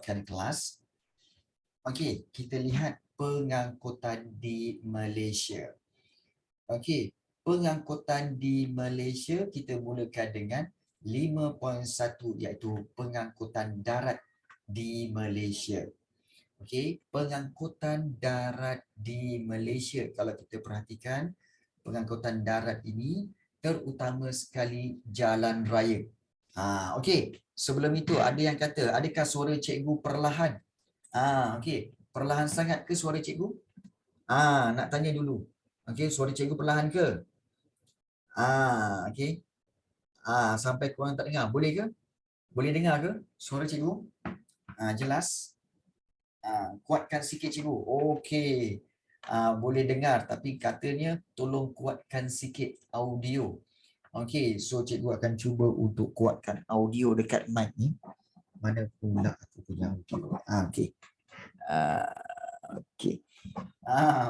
dapatkan kelas. Okey, kita lihat pengangkutan di Malaysia. Okey, pengangkutan di Malaysia kita mulakan dengan 5.1 iaitu pengangkutan darat di Malaysia. Okey, pengangkutan darat di Malaysia, kalau kita perhatikan pengangkutan darat ini terutama sekali jalan raya. Okey, sebelum itu ada yang kata, adakah suara cikgu perlahan? Okey, perlahan sangat ke suara cikgu? Nak tanya dulu. Okey, suara cikgu perlahan ke? Okey. Sampai korang tak dengar, boleh ke? Boleh dengar ke suara cikgu? Jelas? Kuatkan sikit cikgu. Okey. Boleh dengar tapi katanya tolong kuatkan sikit audio. Okey, so cikgu akan cuba untuk kuatkan audio dekat mic ni. Mana pula aku punya audio? Okey. Okey.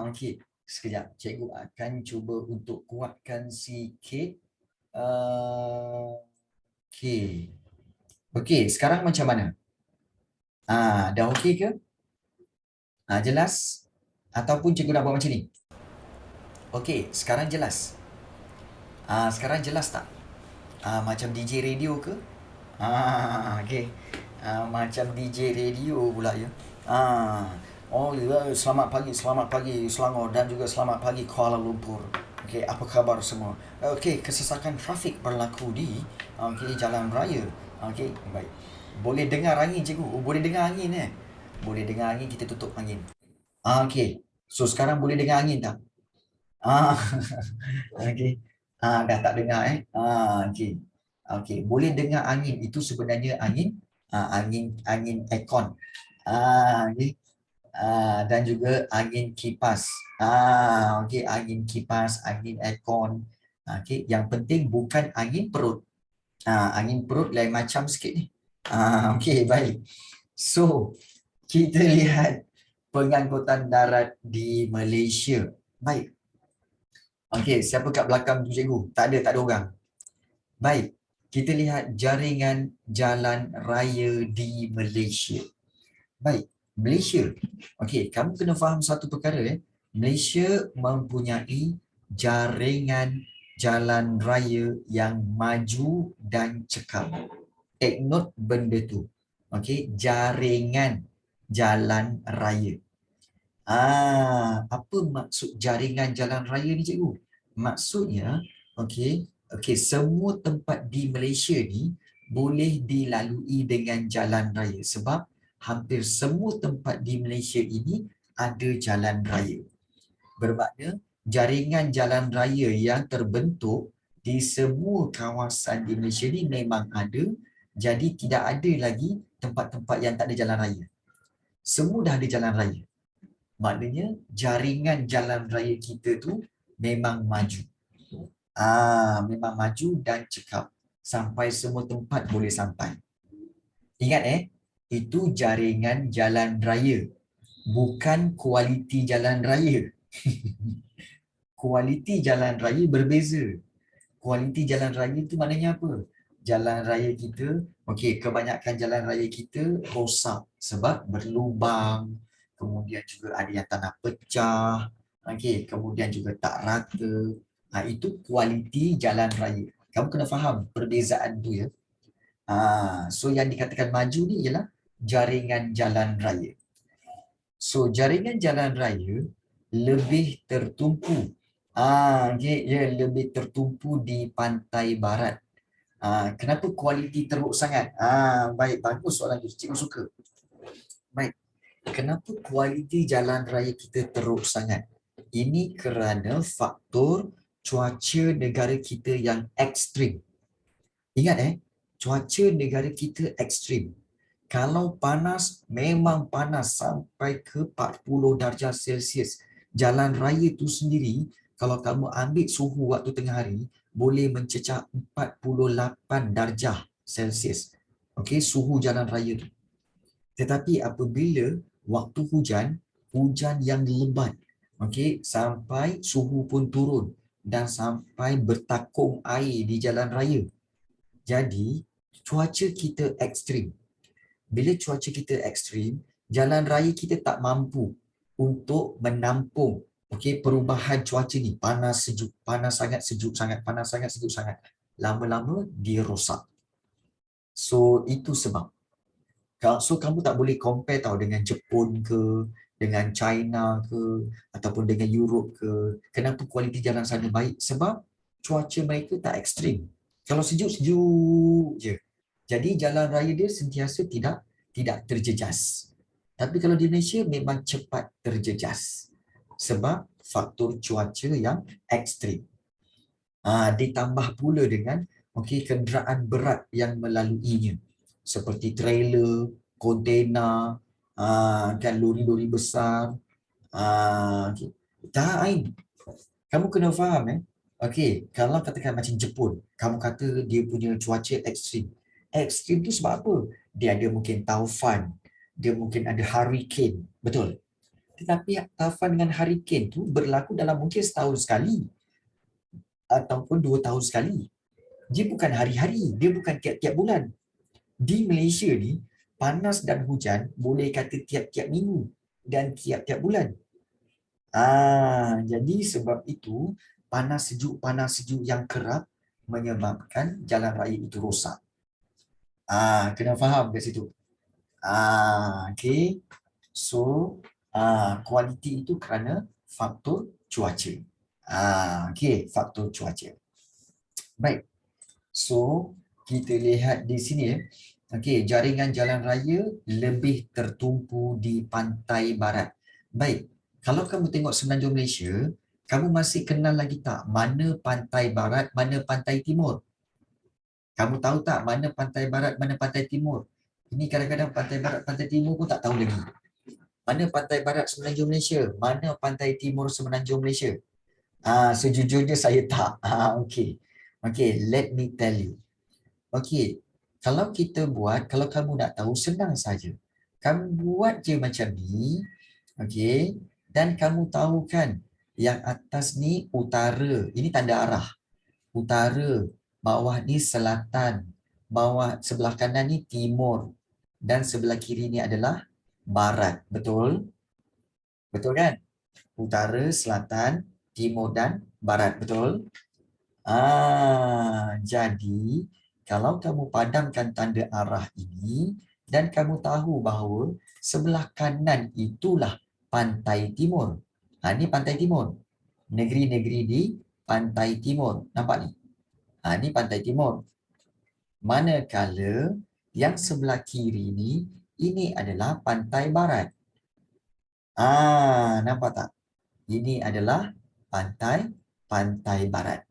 Okey. Sekejap, cikgu akan cuba untuk kuatkan sikit. Okey. Okey, sekarang macam mana? Dah okey ke? Jelas? Ataupun cikgu nak buat macam ni? Okey, sekarang jelas. Sekarang jelas tak? Macam DJ radio ke? Okey. Macam DJ radio pula ya. Oh ya, selamat pagi Selangor dan juga selamat pagi Kuala Lumpur. Okey, apa khabar semua? Okey, kesesakan trafik berlaku di jalan raya. Okey, baik. Boleh dengar angin cikgu? Boleh dengar angin Boleh dengar angin, kita tutup angin. Okey. So sekarang boleh dengar angin tak? Okey. Dah tak dengar okey. Okey, boleh dengar angin itu sebenarnya angin angin aircon. Okey. Dan juga angin kipas. Okey, angin kipas, angin aircon. Okey, yang penting bukan angin perut. Angin perut lain macam sikit ni. Okey, baik. So, kita lihat pengangkutan darat di Malaysia. Baik. Okey, siapa kat belakang tu cikgu? Tak ada orang. Baik, kita lihat jaringan jalan raya di Malaysia. Baik, Malaysia. Okey, kamu kena faham satu perkara Malaysia mempunyai jaringan jalan raya yang maju dan cekal. Take note benda tu. Okey, jaringan jalan raya. Apa maksud jaringan jalan raya ni cikgu? Maksudnya, okey, semua tempat di Malaysia ni boleh dilalui dengan jalan raya sebab hampir semua tempat di Malaysia ini ada jalan raya. Bermakna jaringan jalan raya yang terbentuk di semua kawasan di Malaysia ni memang ada, jadi tidak ada lagi tempat-tempat yang tak ada jalan raya. Semua dah ada jalan raya. Maknanya jaringan jalan raya kita tu memang maju. Memang maju dan cekap. Sampai semua tempat boleh sampai. Ingat itu jaringan jalan raya. Bukan kualiti jalan raya. Kualiti jalan raya berbeza. Kualiti jalan raya itu maknanya apa? Jalan raya kita, kebanyakan jalan raya kita rosak sebab berlubang, kemudian juga ada yang tanah pecah, kemudian juga tak rata. Itu kualiti jalan raya. Kamu kena faham perbezaan tu ya. So yang dikatakan maju ni ialah jaringan jalan raya. So jaringan jalan raya lebih tertumpu. Lebih tertumpu di pantai barat. Kenapa kualiti teruk sangat? Baik, bagus soalan tu. Cikgu suka. Baik. Kenapa kualiti jalan raya kita teruk sangat? Ini kerana faktor cuaca negara kita yang ekstrim. Ingat cuaca negara kita ekstrim. Kalau panas, memang panas sampai ke 40 darjah Celsius. Jalan raya tu sendiri, kalau kamu ambil suhu waktu tengah hari, boleh mencecah 48 darjah Celsius. Suhu jalan raya tu. Tetapi apabila waktu hujan, hujan yang lebat, sampai suhu pun turun dan sampai bertakung air di jalan raya. Jadi, cuaca kita ekstrim. bila cuaca kita ekstrim, jalan raya kita tak mampu untuk menampung perubahan cuaca ni, panas sejuk, panas sangat sejuk sangat, panas sangat sejuk sangat. Lama-lama dia rosak. So itu sebab. So kamu tak boleh compare tau dengan Jepun ke, dengan China ke, ataupun dengan Europe ke. Kenapa kualiti jalan sana baik? Sebab cuaca mereka tak ekstrim. Kalau sejuk-sejuk je. Jadi jalan raya dia sentiasa tidak terjejas. Tapi kalau di Malaysia memang cepat terjejas. Sebab faktor cuaca yang ekstrim. Ditambah pula dengan kenderaan berat yang melaluinya. Seperti trailer, kontena, kan lori-lori besar. Tak, Ain. Kamu kena faham kalau katakan macam Jepun, kamu kata dia punya cuaca ekstrim. Ekstrim tu sebab apa? Dia ada mungkin taufan, dia mungkin ada hurricane, betul? Tetapi taufan dengan hurricane tu berlaku dalam mungkin setahun sekali ataupun 2 tahun sekali. Dia bukan hari-hari, dia bukan tiap-tiap bulan. Di Malaysia ni, panas dan hujan boleh kata tiap-tiap minggu dan tiap-tiap bulan. Jadi sebab itu panas sejuk yang kerap menyebabkan jalan raya itu rosak. Kena faham kat situ. Okay. So, kualiti itu kerana faktor cuaca. Okay, faktor cuaca. Baik. So, kita lihat di sini jaringan jalan raya lebih tertumpu di pantai barat. Baik, kalau kamu tengok Semenanjung Malaysia, kamu masih kenal lagi tak mana pantai barat, mana pantai timur? Kamu tahu tak mana pantai barat, mana pantai timur? Ini kadang-kadang pantai barat, pantai timur pun tak tahu lagi. Mana pantai barat Semenanjung Malaysia? Mana pantai timur Semenanjung Malaysia? Sejujurnya saya tak. Okay, let me tell you. Okey, kalau kita buat, kalau kamu nak tahu, senang saja. Kamu buat je macam ni, okey, dan kamu tahu kan, yang atas ni utara, ini tanda arah. Utara, bawah ni selatan, bawah sebelah kanan ni timur, dan sebelah kiri ni adalah barat. Betul? Betul kan? Utara, selatan, timur dan barat. Betul? Jadi kalau kamu padamkan tanda arah ini dan kamu tahu bahawa sebelah kanan itulah pantai timur. Ini pantai timur. Negeri-negeri di pantai timur. Nampak ni? Ini pantai timur. Manakala yang sebelah kiri ni, ini adalah pantai barat. Nampak tak? Ini adalah pantai barat.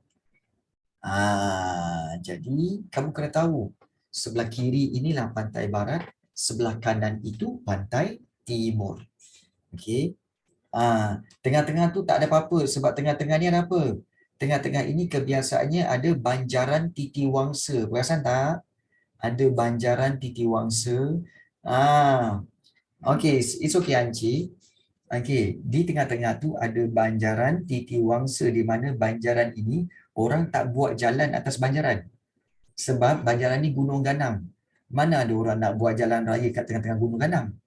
Jadi kamu kena tahu sebelah kiri inilah pantai barat, sebelah kanan itu pantai timur. Okey. Tengah-tengah tu tak ada apa-apa sebab tengah-tengah ni ada apa? Tengah-tengah ini kebiasaannya ada banjaran Titiwangsa. Perasan tak? Ada banjaran Titiwangsa. Okey, it's okay Anci. Okey, di tengah-tengah tu ada banjaran Titiwangsa di mana banjaran ini orang tak buat jalan atas banjaran. Sebab banjaran ni gunung ganang. Mana ada orang nak buat jalan raya kat tengah-tengah gunung ganang?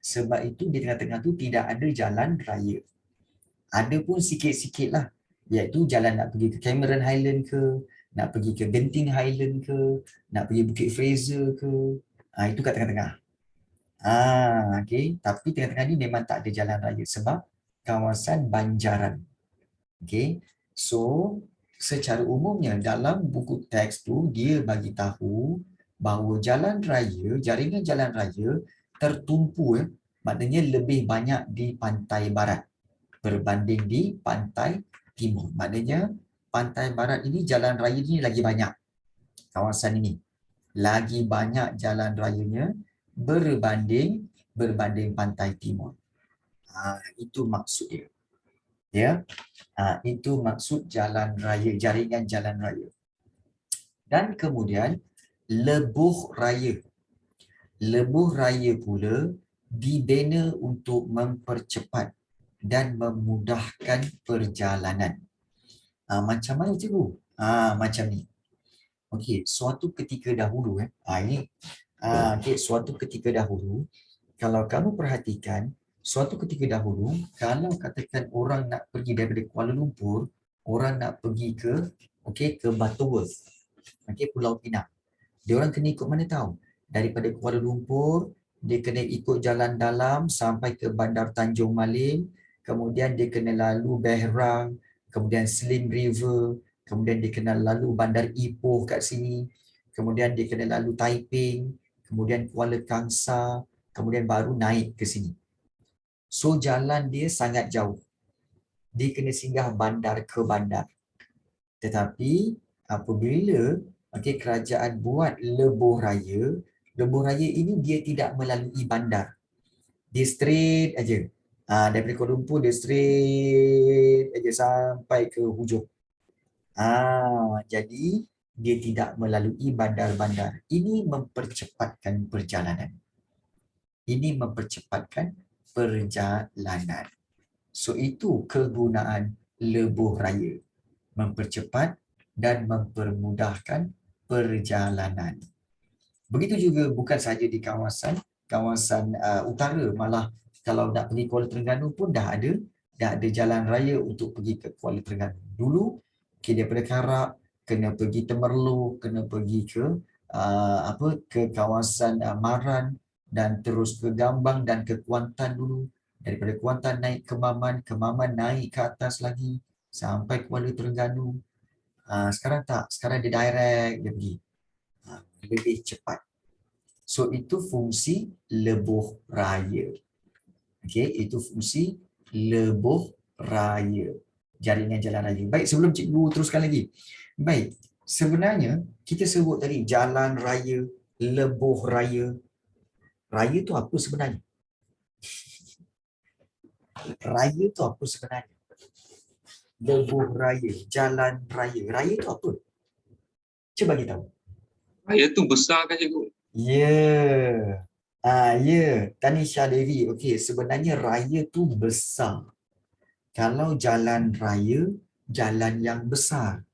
Sebab itu di tengah-tengah tu tidak ada jalan raya. Ada pun sikit-sikit lah. Iaitu jalan nak pergi ke Cameron Highland ke, nak pergi ke Genting Highland ke, nak pergi Bukit Fraser ke. Itu kat tengah-tengah. Okay. Tapi tengah-tengah ni memang tak ada jalan raya sebab kawasan banjaran. Okay. So, secara umumnya dalam buku teks tu dia bagi tahu bahawa jalan raya, jaringan jalan raya tertumpu maknanya lebih banyak di pantai barat berbanding di pantai timur. Maknanya pantai barat ini jalan raya ini lagi banyak. Kawasan ini lagi banyak jalan rayanya berbanding pantai timur. Itu maksud dia. Ya. Itu maksud jalan raya, jaringan jalan raya. Dan kemudian lebuh raya. Lebuh raya pula dibina untuk mempercepat dan memudahkan perjalanan. Macam mana cikgu? Macam ni. Okey, suatu ketika dahulu ini Okay, suatu ketika dahulu, kalau kamu perhatikan, suatu ketika dahulu, kalau katakan orang nak pergi daripada Kuala Lumpur, orang nak pergi ke ke Butterworth, Pulau Pinang. Dia orang kena ikut mana tahu? Daripada Kuala Lumpur, dia kena ikut jalan dalam sampai ke Bandar Tanjung Malim, kemudian dia kena lalu Behrang, kemudian Sling River, kemudian dia kena lalu Bandar Ipoh kat sini, kemudian dia kena lalu Taiping, kemudian Kuala Kangsar, kemudian baru naik ke sini. So jalan dia sangat jauh. Dia kena singgah bandar ke bandar. Tetapi apabila kerajaan buat lebuh raya ini dia tidak melalui bandar. Dia straight aja. Daripada Kuala Lumpur dia straight aja sampai ke hujung. Jadi dia tidak melalui bandar-bandar. Ini mempercepatkan perjalanan. So itu kegunaan lebuh raya. Mempercepat dan mempermudahkan perjalanan. Begitu juga bukan sahaja di kawasan utara, malah kalau nak pergi Kuala Terengganu pun dah ada jalan raya untuk pergi ke Kuala Terengganu. Dulu daripada Karak kena pergi Temerloh, kena pergi ke ke kawasan Maran dan terus ke Gambang dan ke Kuantan dulu. Daripada Kuantan naik ke Maman naik ke atas lagi sampai Kuala Terengganu. Sekarang tak, sekarang dia direct dia pergi. Lebih cepat. So itu fungsi lebuh raya. Itu fungsi lebuh raya. Jaringan jalan raya. Baik, sebelum cikgu teruskan lagi. Baik, sebenarnya kita sebut tadi jalan raya, lebuh raya. Raya tu apa sebenarnya? Raya tu apa sebenarnya? Lebuh raya, jalan raya. Raya tu apa? Cuba bagi tahu. Raya tu besar kan cikgu? Ya. Tanisha Devi. Okey, sebenarnya raya tu besar. Kalau jalan raya, jalan yang besar.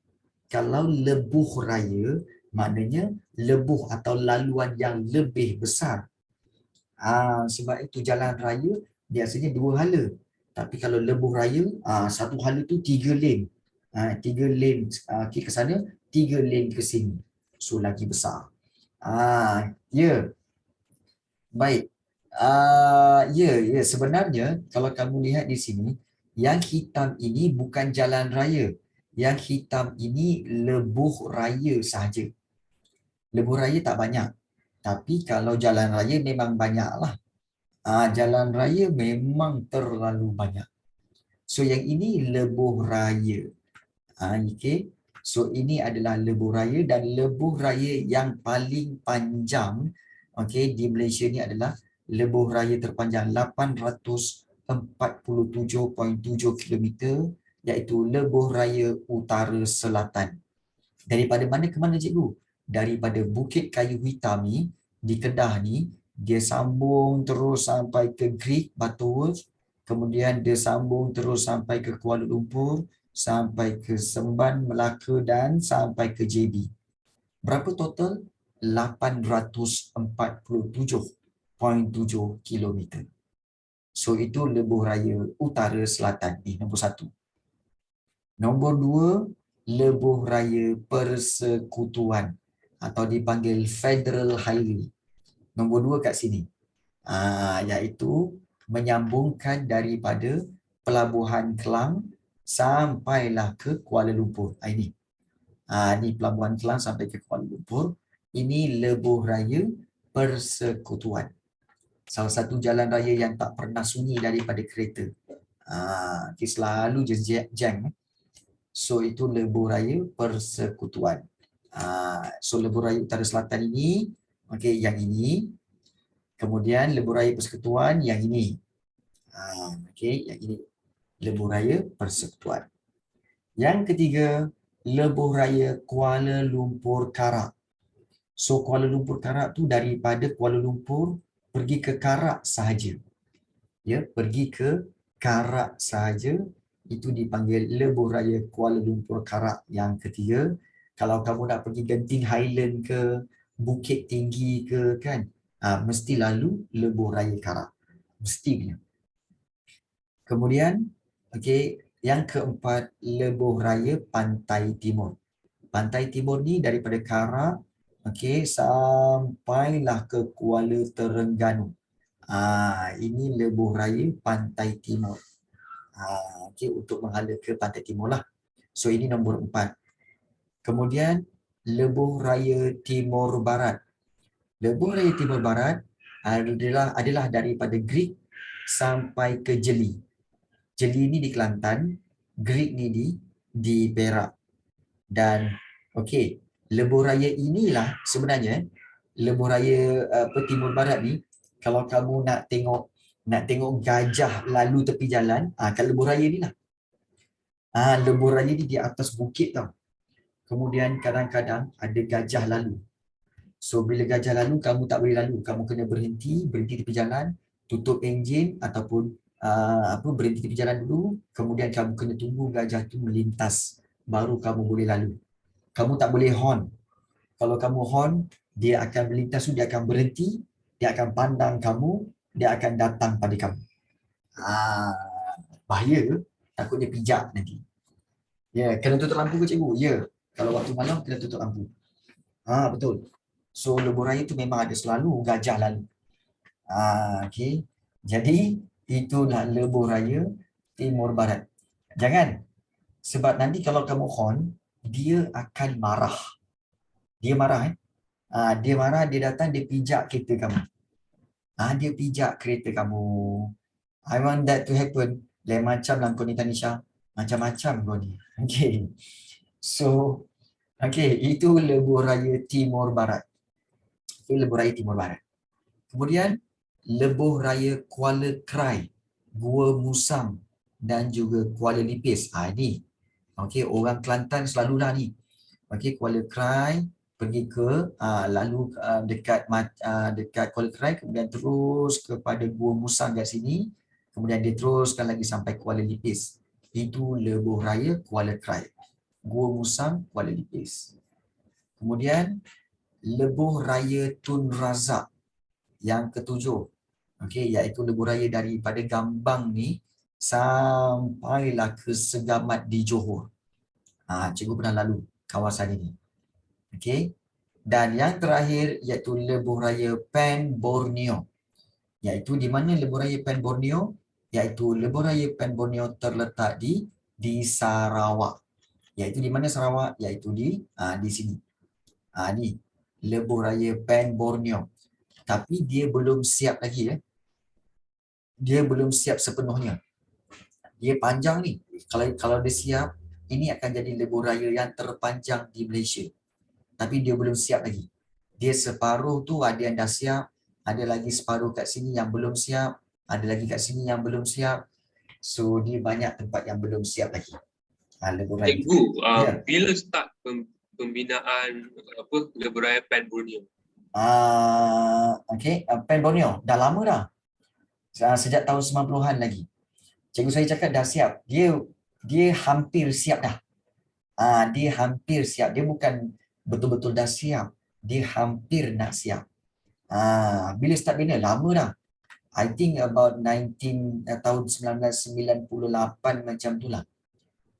Kalau lebuh raya, maknanya lebuh atau laluan yang lebih besar. Sebab itu jalan raya biasanya 2 hala. Tapi kalau lebuh raya, satu hala tu 3 lane. 3 lane ke sana, 3 lane ke sini. So lagi besar. Ya. Baik. Sebenarnya kalau kamu lihat di sini, yang hitam ini bukan jalan raya. Yang hitam ini lebuh raya sahaja. Lebuh raya tak banyak. Tapi kalau jalan raya memang banyaklah. Jalan raya memang terlalu banyak. So yang ini lebuh raya. So ini adalah lebuh raya dan lebuh raya yang paling panjang di Malaysia ni adalah lebuh raya terpanjang 847.7 km iaitu lebuh raya utara selatan. Daripada mana ke mana cikgu? Daripada Bukit Kayu Hitam ni di Kedah ni dia sambung terus sampai ke Greek Butterworth, kemudian dia sambung terus sampai ke Kuala Lumpur, sampai ke Semban Melaka dan sampai ke JB. Berapa total? 847.7 km. So itu lebuh raya utara selatan ni nombor 1. Nombor 2, lebuh raya persekutuan atau dipanggil Federal Highway. Nombor 2 kat sini. Iaitu menyambungkan daripada Pelabuhan Kelang sampailah ke Kuala Lumpur. Ini Pelabuhan Kelang sampai ke Kuala Lumpur. Ini lebuh raya persekutuan. Salah satu jalan raya yang tak pernah sunyi daripada kereta. Selalu je jam. So itu lebuh raya persekutuan. So lebuh raya utara selatan ini, yang ini. Kemudian lebuh raya persekutuan yang ini. Yang ini lebuh raya persekutuan. Yang ketiga, lebuh raya Kuala Lumpur Karak. So Kuala Lumpur Karak tu daripada Kuala Lumpur pergi ke Karak sahaja. Pergi ke Karak sahaja, itu dipanggil lebuh raya Kuala Lumpur Karak yang ketiga. Kalau kamu nak pergi Genting Highland ke, bukit tinggi ke kan, mesti lalu lebuh raya Karak. Mesti punya. Kemudian, okey, yang keempat, lebuh raya Pantai Timur. Pantai Timur ni daripada Karak, okey, sampailah ke Kuala Terengganu. Ini lebuh raya Pantai Timur. Okey, untuk menghala ke Pantai Timur lah. So ini nombor 4. Kemudian lebuh raya Timur Barat. Lebuh raya Timur Barat adalah daripada Greek sampai ke Jeli. Jeli ni di Kelantan, Greek ni di Perak. Dan okey, lebuh raya inilah sebenarnya lebuh raya Timur Barat ni, kalau kamu nak tengok gajah lalu tepi jalan, kat lebuh raya ni lah. Lebuh raya ni di atas bukit tau. Kemudian kadang-kadang ada gajah lalu. So bila gajah lalu, kamu tak boleh lalu. Kamu kena berhenti tepi jalan, tutup enjin ataupun berhenti tepi jalan dulu. Kemudian kamu kena tunggu gajah tu melintas, baru kamu boleh lalu. Kamu tak boleh horn. Kalau kamu horn, dia akan melintas tu, dia akan berhenti, dia akan pandang kamu, dia akan datang pada kamu. Bahaya ke? Takut dia pijak nanti. Ya, kena tutup lampu ke cikgu? Ya. Kalau waktu malam kena tutup lampu. Betul. So lebuh raya tu memang ada selalu gajah lalu. Okey. Jadi itulah lebuh raya Timur Barat. Jangan. Sebab nanti kalau kamu horn, dia akan marah. Dia marah dia marah, dia datang, dia pijak kereta kamu. Dia pijak kereta kamu. I want that to happen. Lain macam lah kau ni Tanisha. Macam-macam kau ni. Okay. So, okay, itu lebuh raya Timur Barat. Okay, lebuh raya Timur Barat. Kemudian, lebuh raya Kuala Krai, Gua Musang dan juga Kuala Lipis. Ini. Okay, orang Kelantan selalulah ni. Okay, Kuala Krai, pergi ke lalu dekat Kuala Krai, kemudian terus kepada Gua Musang kat sini, kemudian dia teruskan lagi sampai Kuala Lipis. Itu lebuh raya Kuala Krai, Gua Musang, Kuala Lipis. Kemudian lebuh raya Tun Razak yang ketujuh, okey, iaitu lebuh raya daripada Gambang ni sampailah ke Segamat di Johor. Cikgu pernah lalu kawasan ini. Okey. Dan yang terakhir iaitu lebuh raya Pen Borneo. Iaitu di mana lebuh raya Pen Borneo? Iaitu lebuh raya Pen Borneo terletak di Sarawak. Iaitu di mana Sarawak? Iaitu di sini. Ni lebuh raya Pen Borneo. Tapi dia belum siap lagi Dia belum siap sepenuhnya. Dia panjang ni. Kalau dia siap, ini akan jadi lebuh raya yang terpanjang di Malaysia. Tapi dia belum siap lagi. Dia separuh tu ada yang dah siap, ada lagi separuh kat sini yang belum siap, ada lagi kat sini yang belum siap. So dia banyak tempat yang belum siap lagi. Lebuh raya. Cikgu, Ya. bila start pembinaan lebuh raya Pen Borneo? Okey, Pen Borneo dah lama dah. Sejak tahun 90-an lagi. Cikgu saya cakap dah siap. Dia hampir siap dah. Dia hampir siap. Dia bukan betul-betul dah siap. Dia hampir nak siap. Bila start bina? Lama dah. I think about tahun 1998 macam tu lah.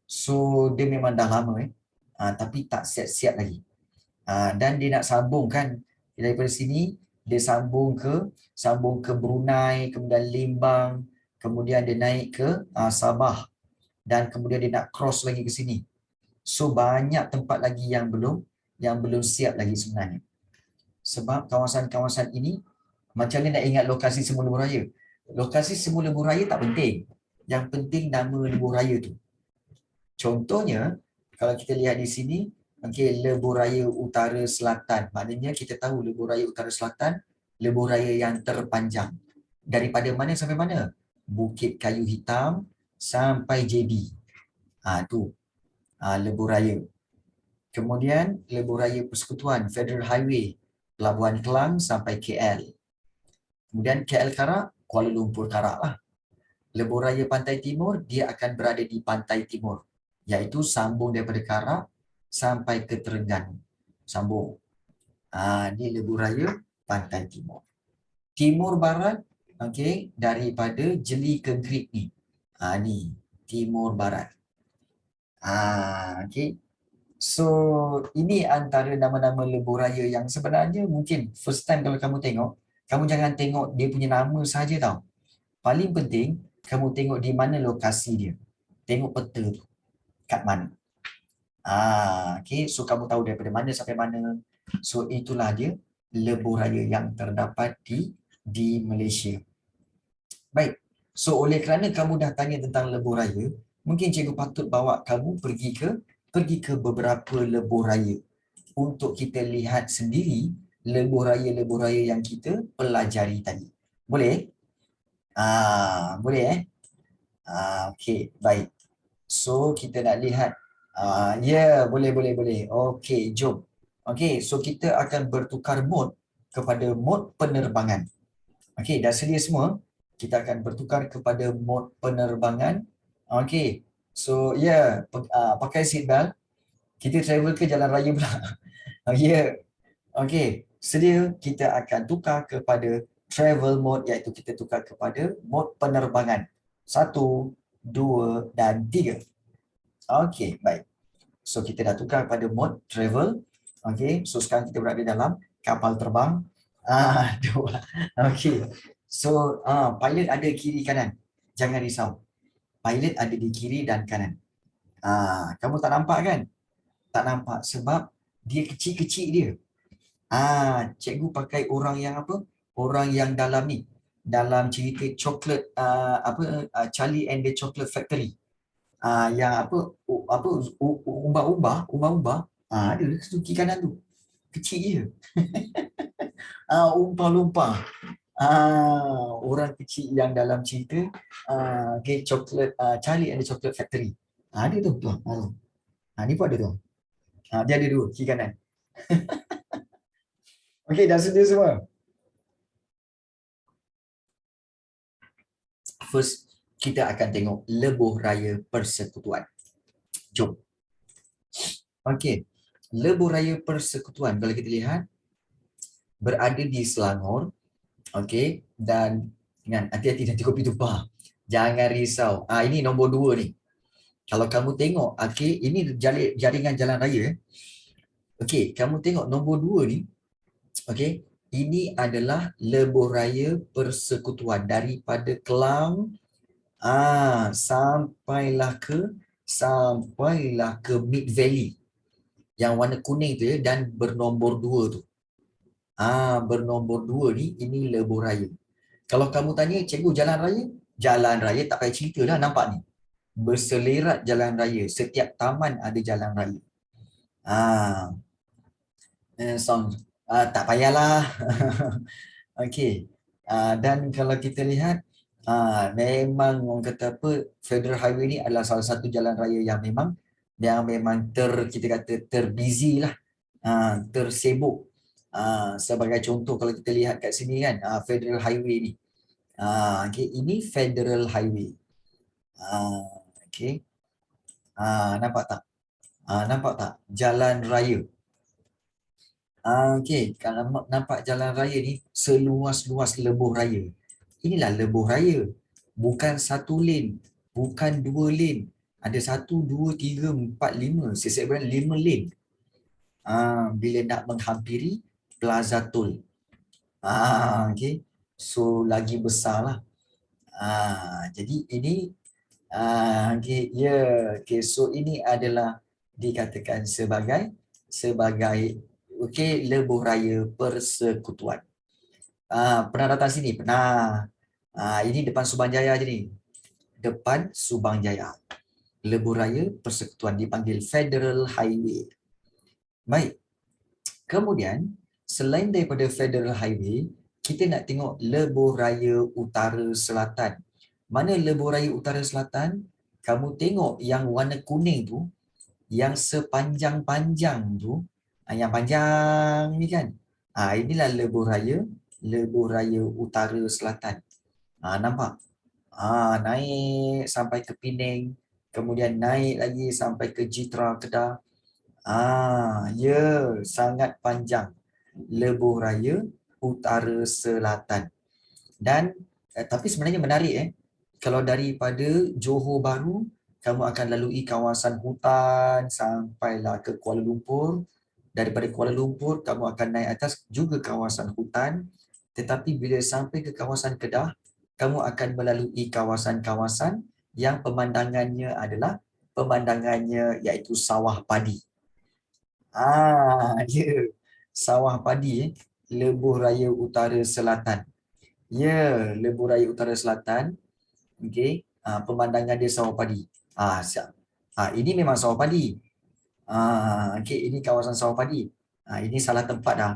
So dia memang dah lama tapi tak siap-siap lagi. Dan dia nak sambung kan daripada sini, dia sambung ke Brunei, kemudian Limbang, kemudian dia naik ke Sabah, dan kemudian dia nak cross lagi ke sini. So banyak tempat lagi yang belum siap lagi sebenarnya. Sebab kawasan-kawasan ini, macam mana nak ingat lokasi semua lebuh raya? Lokasi semua lebuh raya tak penting. Yang penting nama lebuh raya tu. Contohnya, kalau kita lihat di sini, lebuh raya Utara Selatan. Maknanya kita tahu lebuh raya Utara Selatan, lebuh raya yang terpanjang. Daripada mana sampai mana? Bukit Kayu Hitam sampai JB. Tu lebuh raya. Kemudian lebuh raya Persekutuan Federal Highway, Pelabuhan Kelang sampai KL. Kemudian KL Karak, Kuala Lumpur Karak lah. Lebuh raya Pantai Timur, dia akan berada di Pantai Timur, iaitu sambung daripada Karak sampai ke Terengganu. Sambung. Ni lebuh raya Pantai Timur. Timur Barat, okey, daripada Jeli ke Great ni. Ni Timur Barat. Okey. So, ini antara nama-nama lebuh raya yang sebenarnya mungkin first time kalau kamu tengok, kamu jangan tengok dia punya nama saja tau. Paling penting, kamu tengok di mana lokasi dia. Tengok peta tu. Kat mana. Okay. So, kamu tahu daripada mana sampai mana. So, itulah dia lebuh raya yang terdapat di Malaysia. Baik. So, oleh kerana kamu dah tanya tentang lebuh raya, mungkin cikgu patut bawa kamu pergi ke beberapa lebuh raya untuk kita lihat sendiri lebuh raya yang kita pelajari tadi. Boleh? Boleh okey, baik. So kita nak lihat boleh. Okey, jom. Okey, so kita akan bertukar mod kepada mod penerbangan. Okey, dah sedia semua? Kita akan bertukar kepada mod penerbangan. Okey. So pakai seat belt. Kita travel ke jalan raya pula. Okey, sedia, kita akan tukar kepada travel mode, iaitu kita tukar kepada mod penerbangan. 1, 2 dan 3. Okey, baik. So kita dah tukar pada mod travel. Okey, so sekarang kita berada dalam kapal terbang. Dua. Okey. So pilot ada kiri kanan. Jangan risau. Pilot ada di kiri dan kanan. Kamu tak nampak kan? Tak nampak sebab dia kecil-kecil dia. Cikgu pakai orang yang apa? Orang yang dalam ni. Dalam cerita coklat Charlie and the Chocolate Factory. Yang umbah-umbah. Ada kiri kanan tu. Kecil je. Umpah-lumpah. Orang kecil yang dalam cerita coklat Charlie and the Chocolate Factory. Ada tu tuan. Ni pun ada tu. Dia ada dua kiri kanan. Okey, dah sedia semua? First, kita akan tengok lebuh raya persekutuan. Jom. Okey. Lebuh raya persekutuan, kalau kita lihat, berada di Selangor. Okey. Dan ingat, hati-hati nanti kopi tumpah. Jangan risau. Ini nombor 2 ni. Kalau kamu tengok, okey, ini jaringan jalan raya. Okey, kamu tengok nombor 2 ni. Okey, ini adalah lebuh raya persekutuan daripada Kelang sampailah ke Mid Valley yang warna kuning tu dan bernombor 2 tu. Bernombor 2 ni, ini lebuh raya. Kalau kamu tanya, cikgu jalan raya tak payah cerita dah, nampak ni. Berselerak jalan raya, setiap taman ada jalan raya. Tak payahlah. Okey. Dan kalau kita lihat, memang orang kata apa, Federal Highway ni adalah salah satu jalan raya yang memang kita kata terbusy lah, tersibuk. Sebagai contoh, kalau kita lihat kat sini kan, Federal Highway ni. Okay, ini Federal Highway. Okay. Nampak tak? Nampak tak? Jalan raya. Okey, kalau nampak jalan raya ni seluas-luas lebuh raya. Inilah lebuh raya. Bukan 1 lane, bukan 2 lane. Ada 1, 2, 3, 4, 5. Saya bilang 5 lane. Bila nak menghampiri Plaza Tol. Okey. So lagi besarlah. Jadi ini okey, so ini adalah dikatakan sebagai lebuh raya persekutuan. Pernah datang sini? Pernah. Ini depan Subang Jaya je ni. Depan Subang Jaya. Lebuh raya persekutuan dipanggil Federal Highway. Baik. Kemudian, selain daripada Federal Highway, kita nak tengok lebuh raya utara selatan. Mana lebuh raya utara selatan? Kamu tengok yang warna kuning tu, yang sepanjang-panjang tu, yang panjang ni kan. Inilah lebuh raya utara selatan. Nampak? Naik sampai ke Penang, kemudian naik lagi sampai ke Jitra Kedah. Sangat panjang. lebuh raya utara selatan. Dan tapi sebenarnya menarik kalau daripada Johor Bahru kamu akan lalui kawasan hutan sampailah ke Kuala Lumpur. Daripada Kuala Lumpur kamu akan naik atas juga kawasan hutan, tetapi bila sampai ke kawasan Kedah kamu akan melalui kawasan-kawasan yang pemandangannya adalah iaitu sawah padi. Ya, sawah padi lebuh raya utara selatan. Ya, lebuh raya utara selatan. Okey, pemandangan dia sawah padi. Siap. Ini memang sawah padi. Okey, ini kawasan sawah padi. Ini salah tempat dah.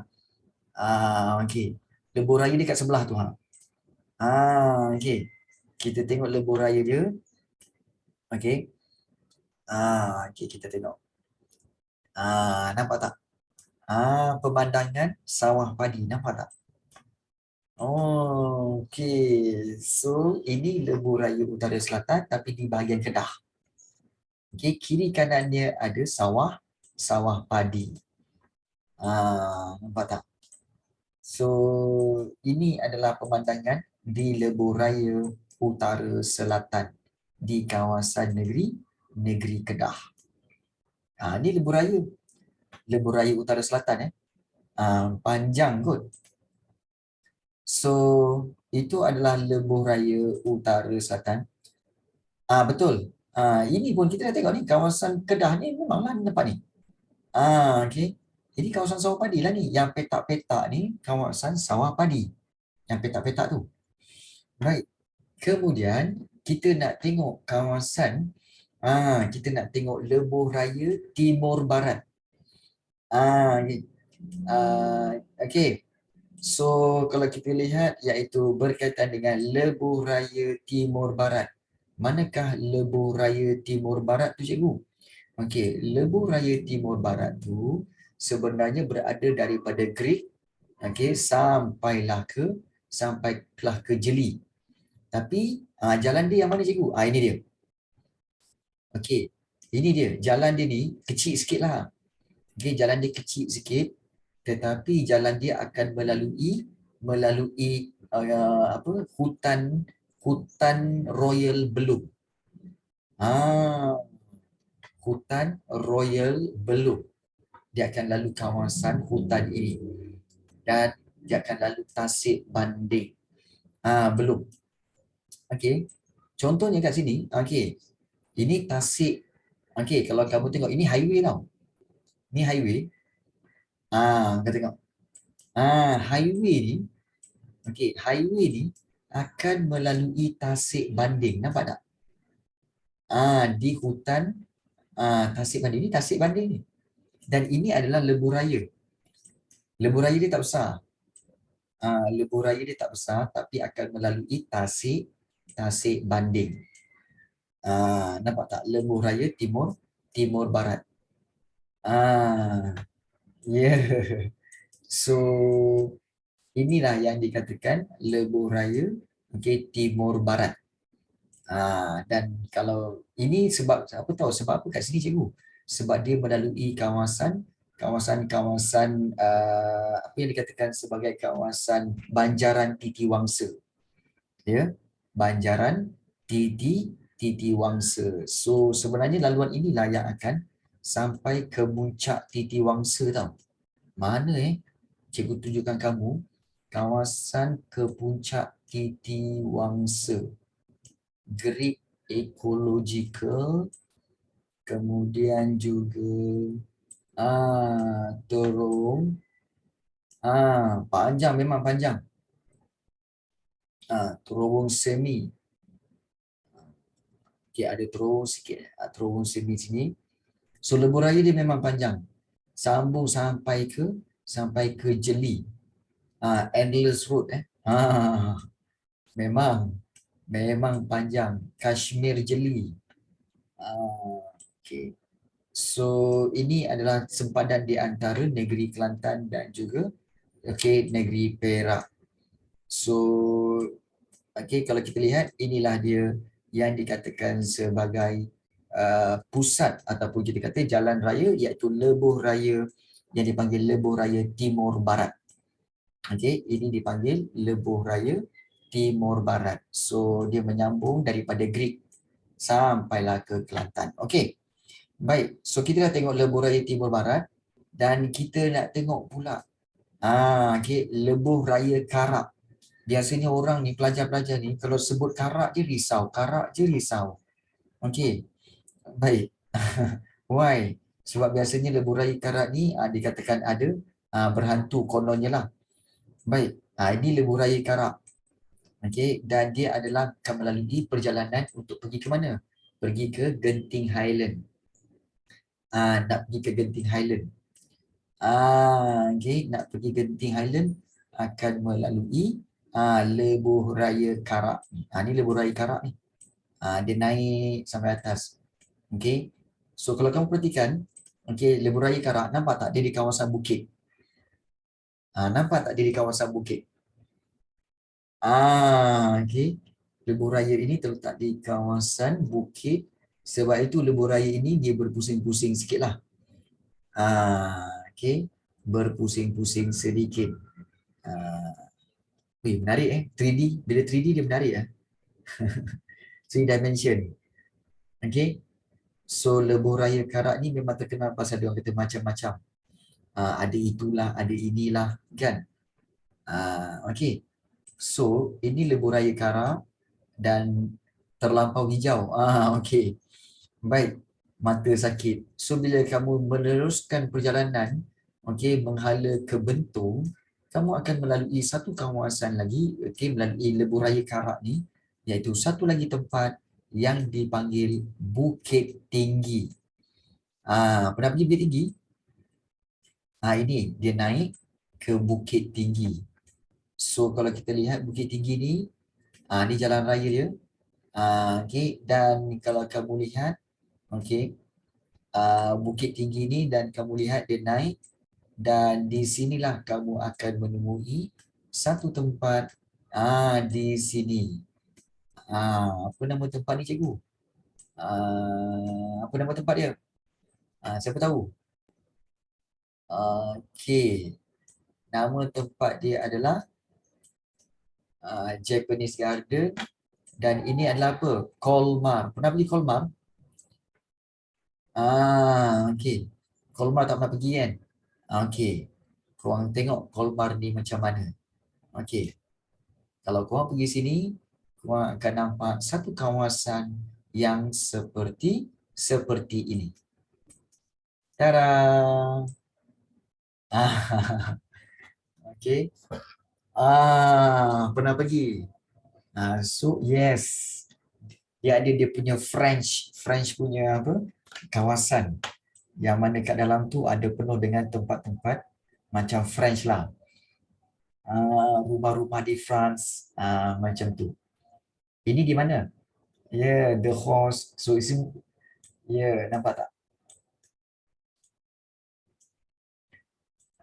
Okey. Lebuh raya dia kat sebelah tu. Okey. Kita tengok lebuh raya dia. Okey. Okey, kita tengok. Nampak tak? Pemandangan sawah padi. Nampak tak? Oh, okey. So, ini lebuh raya utara selatan tapi di bahagian Kedah. Okey, kiri kanannya ada sawah padi. Nampak tak? So, ini adalah pemandangan di lebuh raya utara selatan di kawasan negeri Kedah. Ini lebuh raya utara selatan panjang kot. So, itu adalah lebuh raya utara selatan. Betul. Ini pun kita dah tengok ni, kawasan Kedah ni memanglah nampak ni. Okey. Ini kawasan sawah padi lah ni. Yang petak-petak ni kawasan sawah padi. Yang petak-petak tu. Right. Kemudian kita nak tengok kawasan, kita nak tengok lebuh raya timur barat. Okey. So kalau kita lihat iaitu berkaitan dengan lebuh raya timur barat. Manakah lebuh raya timur barat tu cikgu? Okey, lebuh raya timur barat tu sebenarnya berada daripada Great, sampailah ke Jeli. Tapi jalan dia yang mana cikgu? Ini dia. Okey, ini dia. Jalan dia ni kecil sikit lah. Okey, jalan dia kecil sikit, tetapi jalan dia akan melalui hutan Royal Belum. Hutan Royal Belum. Dia akan lalu kawasan hutan ini. Dan dia akan lalu Tasik Banding. Belum. Okey. Contohnya kat sini, okey. Ini Tasik. Okey, kalau kamu tengok ini highway tau. Ini highway. Kau tengok. Highway ni, okey, highway ni akan melalui Tasik Banding. Nampak tak? Di hutan Tasik Banding. Ini Tasik Banding ni. Dan ini adalah lebuh raya. Lebuh raya dia tak besar. Lebuh raya dia tak besar tapi akan melalui Tasik Banding. Nampak tak? Lebuh raya timur barat. Yeah. So inilah yang dikatakan lebuh raya timur barat. Dan kalau ini sebab apa kat sini cikgu? Sebab dia melalui kawasan apa yang dikatakan sebagai kawasan Banjaran Titiwangsa. Ya, Banjaran Titiwangsa. So sebenarnya laluan inilah yang akan sampai ke Muncak Titiwangsa tau. Mana cikgu tunjukkan kamu kawasan ke Puncak Titiwangsa. Grip Ecological, kemudian juga Terung, panjang, memang panjang. Terowong Semi. Okay, ada terowong sikit. Terowong Semi sini. So lebuh raya dia memang panjang. Sambung sampai ke Jeli. Endless Road. Memang panjang. Kashmir Jeli. Okay. So ini adalah sempadan di antara negeri Kelantan dan juga negeri Perak. So kalau kita lihat inilah dia yang dikatakan sebagai pusat ataupun kita kata jalan raya iaitu lebuh raya yang dipanggil Lebuh Raya Timur Barat. Okey, ini dipanggil Lebuh Raya Timur Barat. So dia menyambung daripada Greek sampailah ke Kelantan. Okey. Baik, so kita dah tengok Lebuh Raya Timur Barat dan kita nak tengok pula okey, Lebuh Raya Karak. Biasanya orang ni, pelajar-pelajar ni kalau sebut Karak je risau, Karak je risau. Okey. Baik. Why? Sebab biasanya Lebuh Raya Karak ni dikatakan ada berhantu kononnya lah. Baik. Ini Lebuh Raya Karak. Okey, dan dia adalah akan melalui perjalanan untuk pergi ke mana? Pergi ke Genting Highland. Nak pergi ke Genting Highland. Okey, nak pergi Genting Highland akan melalui Lebuh Raya Karak. Ni Lebuh Raya Karak ni. Dia naik sampai atas. Okey. So kalau kamu perhatikan, okey, Lebuh Raya Karak, nampak tak dia di kawasan bukit? Nampak tak dia di kawasan bukit? Okey. Lebuh Raya ini terletak di kawasan bukit. Sebab itu Lebuh Raya ini dia berpusing-pusing sikit lah. Okey. Berpusing-pusing sedikit. Menarik 3D. Bila 3D dia menarik 3 dimension. Okey. So Lebuh Raya Karak ni memang terkenal pasal dia orang kata macam-macam. Ada itulah, ada inilah, kan? Okey. So ini Lebuh Raya Karak dan terlampau hijau. Okey. Baik. Mata sakit. So bila kamu meneruskan perjalanan, okey, menghala ke Bentong, kamu akan melalui satu kawasan lagi, okey, melalui Lebuh Raya Karak ni, iaitu satu lagi tempat yang dipanggil Bukit Tinggi. Pernah pergi Bukit Tinggi? Ini dia naik ke Bukit Tinggi. So kalau kita lihat Bukit Tinggi ni, ni jalan raya dia. Okey, dan kalau kamu lihat, okey, Bukit Tinggi ni dan kamu lihat dia naik, dan di sinilah kamu akan menemui satu tempat di sini. Apa nama tempat ni, cikgu? Apa nama tempat dia? Siapa tahu? Okey. Nama tempat dia adalah Japanese Garden, dan ini adalah apa? Colmar. Pernah pergi Colmar? Okey. Colmar tak pernah pergi kan? Okey. Korang tengok Colmar ni macam mana. Okey. Kalau korang pergi sini, korang akan nampak satu kawasan yang seperti ini. Tada! Okey. Pernah pergi? So yes. Dia punya French punya apa? Kawasan. Yang mana kat dalam tu ada penuh dengan tempat-tempat macam French lah. Rumah-rumah di France macam tu. Ini di mana? The horse. So it's nampak tak?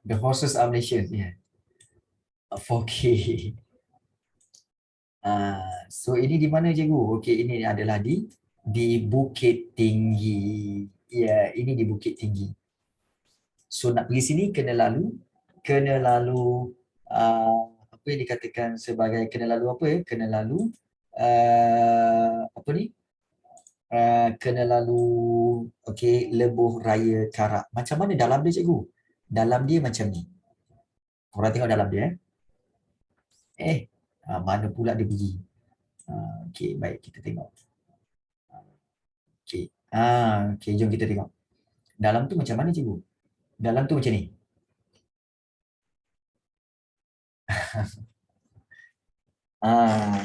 The horses are Malaysian. 4K. So ini di mana, cikgu? Okey, ini adalah di Bukit Tinggi. Ini di Bukit Tinggi. So nak pergi sini kena lalu apa yang dikatakan sebagai kena lalu apa ya? Kena lalu apa ni? Kena lalu okey, Lebuh Raya Karak. Macam mana dalam dia, cikgu? Dalam dia macam ni. Korang tengok dalam dia. Mana pula dia pergi? Okey, baik, kita tengok. Okey. Okey, jom kita tengok. Dalam tu macam mana, cikgu? Dalam tu macam ni.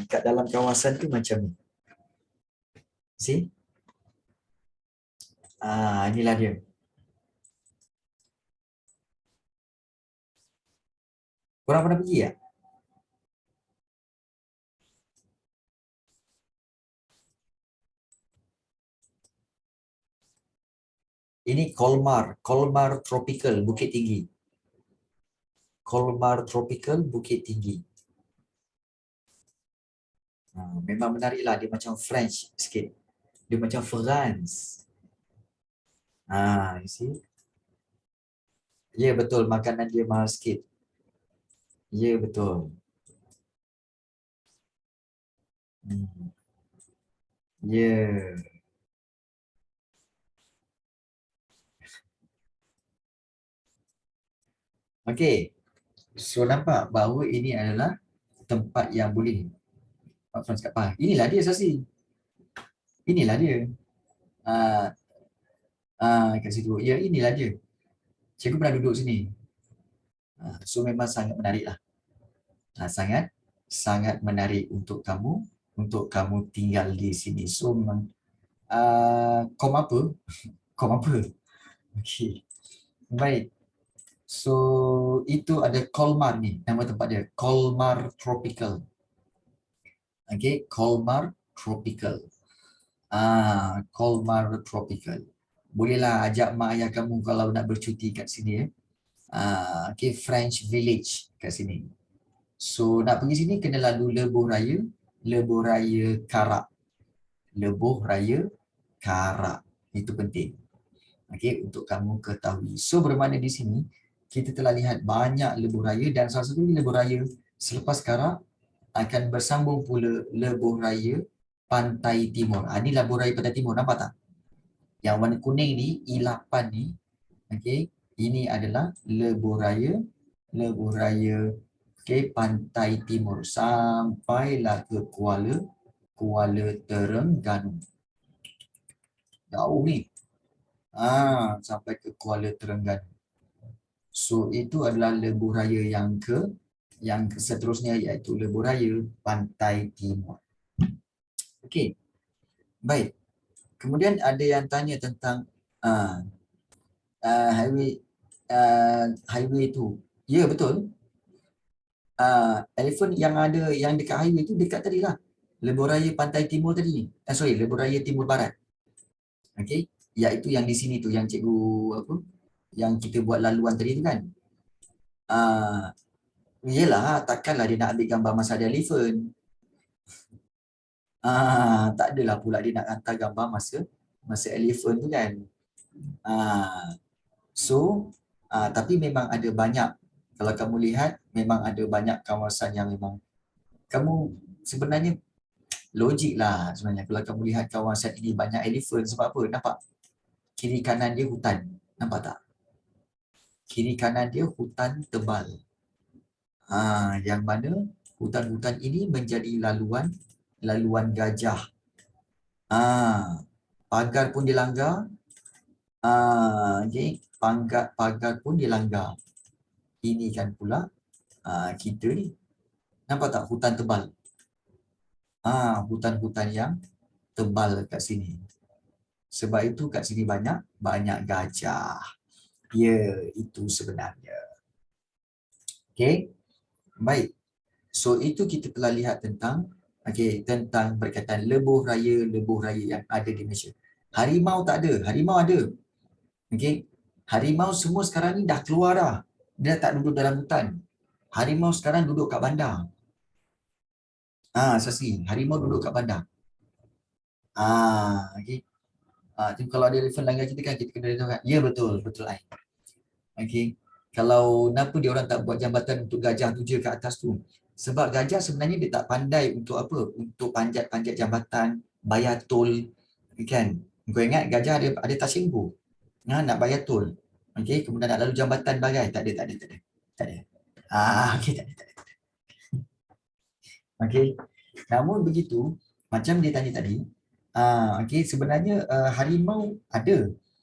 Kat dalam kawasan tu macam ni. See? Inilah dia. Korang pernah pergi tak? Ini Colmar Tropical Bukit Tinggi. Colmar Tropical Bukit Tinggi. Memang menariklah, dia macam French sikit. Dia macam France. You see? Ya betul, makanan dia mahal sikit. Ya betul. Hmm. Ya. Okey. So nampak bahawa ini adalah tempat yang boleh Pak Frans kat inilah dia Sasi. Inilah dia. Ah, kat situ. Ya inilah dia. Cikgu pernah duduk sini. So memang sangat menarik lah. Sangat sangat menarik untuk kamu tinggal di sini. So memang kom apa? Kom apa? Okey. Baik. So itu ada Colmar ni, nama tempat dia. Colmar Tropical. Okey, Colmar Tropical. Colmar Tropical. Bolehlah ajak mak ayah kamu kalau nak bercuti kat sini ya. Okay, French Village kat sini. So nak pergi sini kena lalu Lebuh Raya Karak. Lebuh Raya Karak. Itu penting. Okay, untuk kamu ketahui. So bermakna di sini kita telah lihat banyak lebuh raya dan salah satu lebuh raya selepas Karak akan bersambung pula lebuh raya Pantai Timur. Ini lebuh raya Pantai Timur, nampak tak? Yang warna kuning ni, I8 ni, okay, ini adalah lebuh raya okay, Pantai Timur sampailah ke Kuala Terengganu. Jauh ni. Sampai ke Kuala Terengganu. So itu adalah lebuh raya yang seterusnya iaitu lebuh raya Pantai Timur. Okey. Baik. Kemudian ada yang tanya tentang highway tu. Ya betul. Elephant yang dekat highway tu dekat tadi lah. Lebuh raya Pantai Timur tadi. Lebuh raya Timur Barat. Okey. Iaitu yang di sini tu yang cikgu apa? Yang kita buat laluan tadi tu kan. Yelah, takkanlah dia nak ambil gambar masa ada elephant. Tak adalah pula dia nak hantar gambar masa elephant tu kan. So, tapi memang ada banyak, kalau kamu lihat, memang ada banyak kawasan yang memang, kamu sebenarnya logik lah sebenarnya. Kalau kamu lihat kawasan ini banyak elephant, sebab apa? Nampak? Kiri kanan dia hutan. Nampak tak? Kiri kanan dia hutan tebal. Yang mana hutan-hutan ini menjadi laluan gajah. Pagar pun dilanggar. Okay. Pagar pun dilanggar. Ini kan pula kita ni. Nampak tak hutan tebal? Hutan-hutan yang tebal kat sini. Sebab itu kat sini banyak gajah. Ya, itu sebenarnya. Okay. Baik. So itu kita telah lihat tentang berkaitan lebuh raya yang ada di Malaysia. Harimau tak ada, harimau ada. Okey. Harimau semua sekarang ni dah keluar dah. Dia tak duduk dalam hutan. Harimau sekarang duduk kat bandar. Sasi, harimau duduk kat bandar. Okey. Kalau ada elephant langgar kita kan kita kena tahu kan. Ya betul, betul ai. Okey. Kalau kenapa dia orang tak buat jambatan untuk gajah tu je kat atas tu? Sebab gajah sebenarnya dia tak pandai untuk apa? Untuk panjat-panjat jambatan, bayar tol, kan? Kau ingat gajah ada tasinggu. Nak bayar tol. Okey, kemudian nak lalu jambatan bagai. Tak ada. Okey, tak ada. Okey. Namun begitu, macam dia tanya tadi, okey, sebenarnya harimau ada.